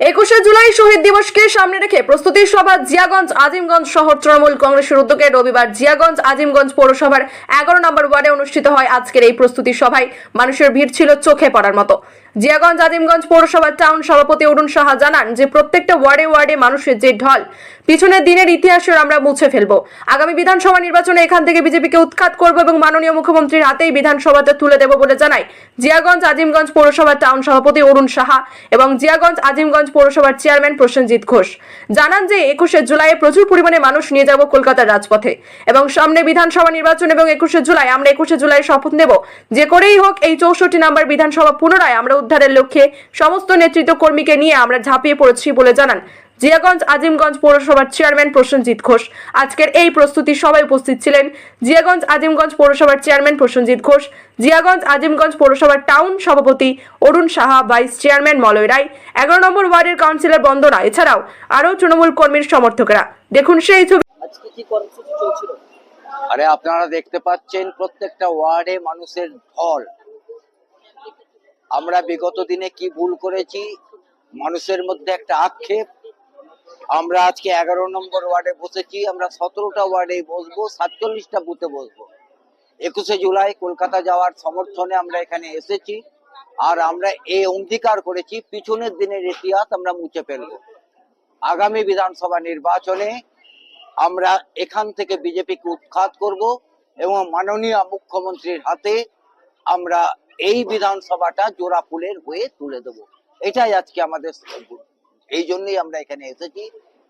একুশে জুলাই শহীদ দিবসকে সামনে রেখে প্রস্তুতি সভা জিয়াগঞ্জ আজিমগঞ্জ শহর তৃণমূল কংগ্রেসের উদ্যোগে রবিবার জিয়াগঞ্জ আজিমগঞ্জ পৌরসভার 11 নম্বর ওয়ার্ডে অনুষ্ঠিত হয় আজকের এই প্রস্তুতি সভায় মানুষের ভিড় ছিল চোখে পড়ার মতো। জিয়াগঞ্জ আজিমগঞ্জ পৌরসভার টাউন সভাপতি অরুণ সাহা জানান যে প্রত্যেকটা ওয়ার্ডে ওয়ার্ডে মানুষের যে ঢল পিছনের দিনের ইতিহাসের আমরা মুছে ফেলবো। আগামী বিধানসভা নির্বাচনে এখান থেকে বিজেপিকে উৎখাত করব এবং মাননীয় মুখ্যমন্ত্রীর হাতেই বিধানসভাতে তুলে দেব বলে জানায় জিয়াগঞ্জ আজিমগঞ্জ পৌরসভার টাউন সভাপতি অরুণ সাহা এবং জিয়াগঞ্জ আজিমগঞ্জ পৌরসভার চেয়ারম্যান প্রসেনজিৎ ঘোষ। জানান যে 21শে জুলাই প্রচুর পরিমাণে মানুষ নিয়ে যাব কলকাতার রাজপথে এবং সামনে বিধানসভা নির্বাচন এবং 21শে জুলাই আমরা 21শে জুলাই শপথ নেব যে করেই হোক এই 64 নম্বর বিধানসভা পুনরায় আমরা উদ্ধারের লক্ষ্যে সমস্ত নেতৃত্ব কর্মীকে নিয়ে আমরা ঝাঁপিয়ে পড়েছি বলে জানান জিয়াগঞ্জ আজিমগঞ্জ পৌরসভার চেয়ারম্যান প্রসেনজিৎ ঘোষ। আজকের এই প্রস্তুতি সভায় উপস্থিত ছিলেন জিয়াগঞ্জ আজিমগঞ্জ পৌরসভার চেয়ারম্যান প্রসেনজিৎ ঘোষ, জিয়াগঞ্জ আজিমগঞ্জ পৌরসভার টাউন সভাপতি অরুণ সাহা, ভাইস চেয়ারম্যান মলয় রায়, 11 নম্বর ওয়ার্ডের কাউন্সিলর বন্দনা, এছাড়াও আরও তৃণমূল কর্মীর সমর্থকরা। দেখুন সেই ছবি। আজকে কি কর্মসূচি চলছিল? আরে আপনারা দেখতে পাচ্ছেন প্রত্যেকটা ওয়ার্ডে মানুষের ঢল। আমরা বিগত দিনে কি ভুল করেছি, মানুষের মধ্যে একটা আক্ষেপ। আমরা আজকে 11 নম্বর ওয়ার্ডে বসেছি, আমরা 17টা ওয়ার্ডে বসবো, 47টা বুথে বসবো। 21শে জুলাই কলকাতা যাওয়ার সমর্থনে আমরা এখানে এসেছি, আর আমরা এই অঙ্গীকার করেছি পিছনের দিনের ইতিহাস আমরা মুছে ফেলবো। আগামী বিধানসভা নির্বাচনে আমরা এখান থেকে বিজেপিকে উৎখাত করব এবং মাননীয় মুখ্যমন্ত্রীর হাতে আমরা এই বিধানসভাটা জোড়া ফুলের হয়ে তুলে দেব। এটাই আজকে আমাদের, এই জন্যই আমরা এখানে এসেছি,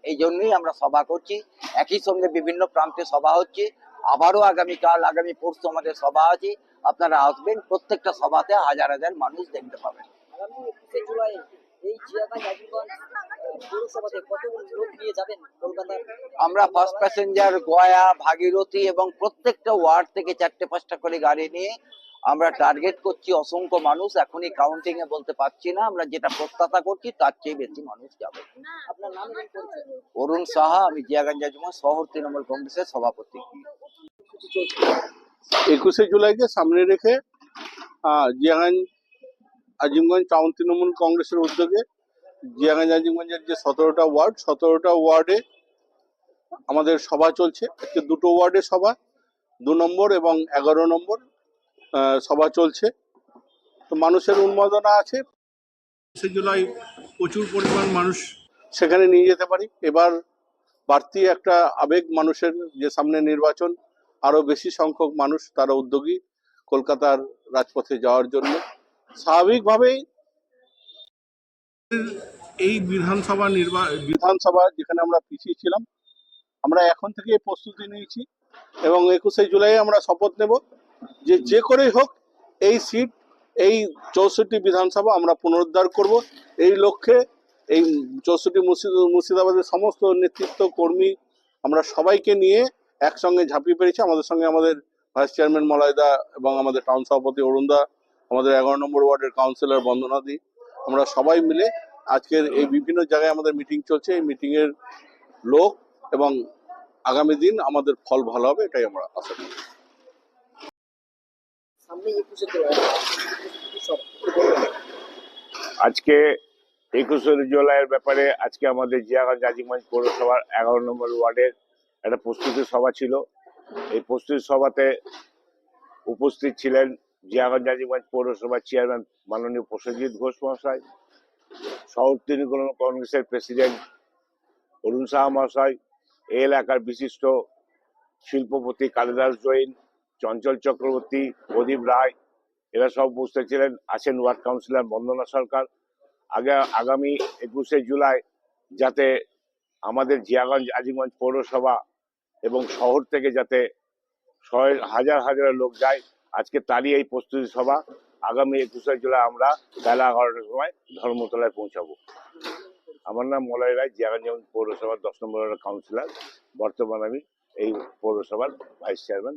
এই জন্যই আমরা সভা করছি। একই সঙ্গে বিভিন্ন প্রান্তে সভা হচ্ছে, আবারও আগামীকাল আগামী পরশু আমাদের সভা আছে। আপনারা আসবেন, প্রত্যেকটা সভাতে হাজার হাজার মানুষ দেখতে পাবেন। আগামী 21শে জুলাই এই জিয়াগঞ্জ আজিমগঞ্জ পৌরসভাতে কত লোক নিয়ে যাবেন কলকাতার? আমরা ফার্স্ট প্যাসেঞ্জার, গয়া, ভাগীরথী এবং প্রত্যেকটা ওয়ার্ড থেকে 4টে-5টা করে গাড়ি নিয়ে আমরা টার্গেট করছি। অসংখ্য মানুষ, এখনই কাউন্টিং এ বলতে পারছি না, আমরা যেটা প্রত্যাশা করছি তার চেয়ে বেশি মানুষ যাবে। আপনার নাম এবং পরিচয়? অরুণ সাহা, আমি জিয়াগঞ্জ আজিমগঞ্জ শহর তৃণমূল কংগ্রেসের সভাপতি। 21শে জুলাইকে সামনে রেখে জিয়াগঞ্জ আজিমগঞ্জ টাউন তৃণমূল কংগ্রেসের উদ্যোগে জিয়াগঞ্জ আজিমগঞ্জের যে 17টা ওয়ার্ড, 17টা ওয়ার্ডে আমাদের সভা চলছে। আজকে দুটো ওয়ার্ডে সভা, 2 নম্বর এবং 11 নম্বর সভা চলছে। তো মানুষের উন্মাদনা আছে, 21শে জুলাই প্রচুর পরিমাণ মানুষ সেখানে নিয়ে যেতে পারি। এবার বাড়তি একটা আবেগ মানুষের, যে সামনে নির্বাচন, আরো বেশি সংখ্যক মানুষ তারা উদ্যোগী কলকাতার রাজপথে যাওয়ার জন্য। স্বাভাবিকভাবেই এই বিধানসভা যেখানে আমরা পিছিয়ে ছিলাম, আমরা এখন থেকে প্রস্তুতি নিয়েছি এবং 21শে জুলাই আমরা শপথ নেব যে যে করেই হোক এই সিট, এই 64 বিধানসভা আমরা পুনরুদ্ধার করব। এই লক্ষ্যে এই 64 মুর্শিদাবাদের সমস্ত নেতৃত্ব কর্মী আমরা সবাইকে নিয়ে একসঙ্গে ঝাঁপিয়ে পড়েছি। আমাদের সঙ্গে আমাদের ভাইস চেয়ারম্যান মলয়দা এবং আমাদের টাউন সভাপতি অরুণদা, আমাদের 11 নম্বর ওয়ার্ডের কাউন্সিলর বন্দনাদি, আমরা সবাই মিলে আজকের এই বিভিন্ন জায়গায় আমাদের মিটিং চলছে। এই মিটিং এর লোক এবং আগামী দিন আমাদের ফল ভালো হবে, এটাই আমরা আশা করি। সামনে 21শে জুলাই আজকে 21শে জুলাইয়ের ব্যাপারে আজকে আমাদের জিয়াগঞ্জ আজিমগঞ্জ পৌরসভার 11 নম্বর ওয়ার্ডের একটা প্রস্তুতি সভা ছিল। এই প্রস্তুতি সভাতে উপস্থিত ছিলেন জিয়াগঞ্জ আজিমগঞ্জ পৌরসভার চেয়ারম্যান মাননীয় প্রসেনজিৎ ঘোষ মহাশয়, শহর তৃণমূল কংগ্রেসের প্রেসিডেন্ট অরুণ সাহা মহাশয়, এই এলাকার বিশিষ্ট শিল্পপতি কালিদাস জৈন, চঞ্চল চক্রবর্তী, প্রদীপ রায়, এরা সব উপস্থিত ছিলেন। আছেন ওয়ার্ড কাউন্সিলর বন্দনা সরকার। আগামী 21শে জুলাই যাতে আমাদের জিয়াগঞ্জ আজিমগঞ্জ পৌরসভা এবং শহর থেকে যাতে হাজার হাজার লোক যায়, আজকে তারই এই প্রস্তুতি সভা। আগামী 21শে জুলাই আমরা বেলা 11টার সময় ধর্মতলায় পৌঁছাবো। আমার নাম মলয় রায়, জিয়াগঞ্জ পৌরসভার 10 নম্বর কাউন্সিলর। বর্তমানে আমি এই পৌরসভার ভাইস চেয়ারম্যান।